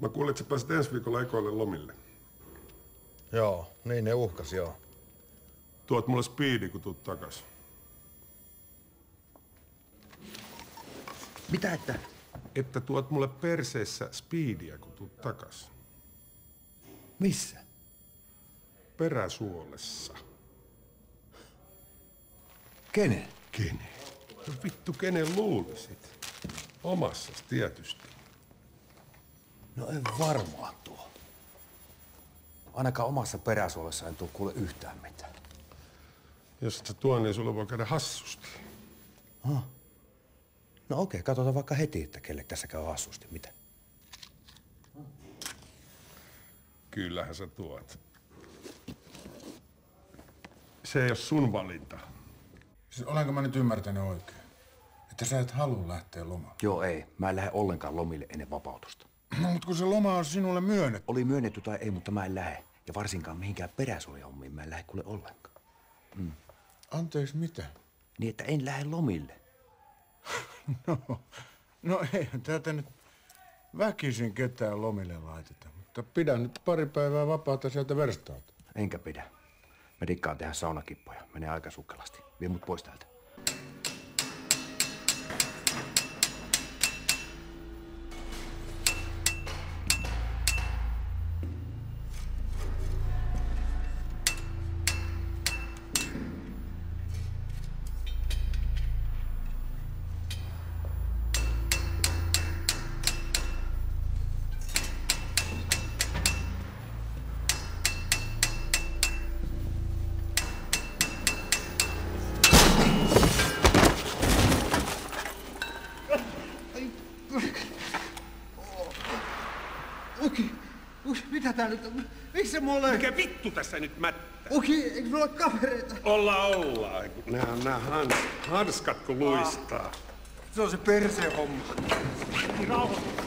Mä kuulin, että sä pääsit ensi viikolla ekoille lomille. Joo, niin ne uhkas, joo. Tuot mulle speedi, kun tuut takas. Mitä että? Että tuot mulle perseessä speediä, kun tuut takas. Missä? Peräsuolessa. Kenen? Kenen? No vittu, kenen luulisit? Omassas tietysti. No en varmaan tuo. Ainakaan omassa peräsuolessa en tuu kuule yhtään mitään. Jos et sä tuo, niin sulla voi käydä hassusti. No okei, katsotaan vaikka heti, että kelle tässä käy hassusti. Mitä? Kyllähän sä tuot. Se ei ole sun valinta. Siis olenko mä nyt ymmärtänyt oikein? Että sä et halua lähteä lomalle? Joo ei, mä en lähde ollenkaan lomille ennen vapautusta. No, mutta kun se loma on sinulle myönnetty. Oli myönnetty tai ei, mutta mä en lähde. Ja varsinkaan mihinkään peräsuolihommiin mä en lähde kuule ollenkaan. Anteeksi, mitä? Niin, että en lähde lomille. No eihän täältä nyt väkisin ketään lomille laiteta. Mutta pidä nyt pari päivää vapaata sieltä verstaalta. Enkä pidä. Mä dikkaan tehdä saunakippoja. Menee aika sukkelasti. Vie mut pois täältä. Mitä tää nyt on? Miksi se mulle... Mikä vittu tässä nyt mättää? Eikö sulla ole kavereita? Ollaan. Nää hanskat kun luistaa. Se on se perseen homma. Rauhoitu.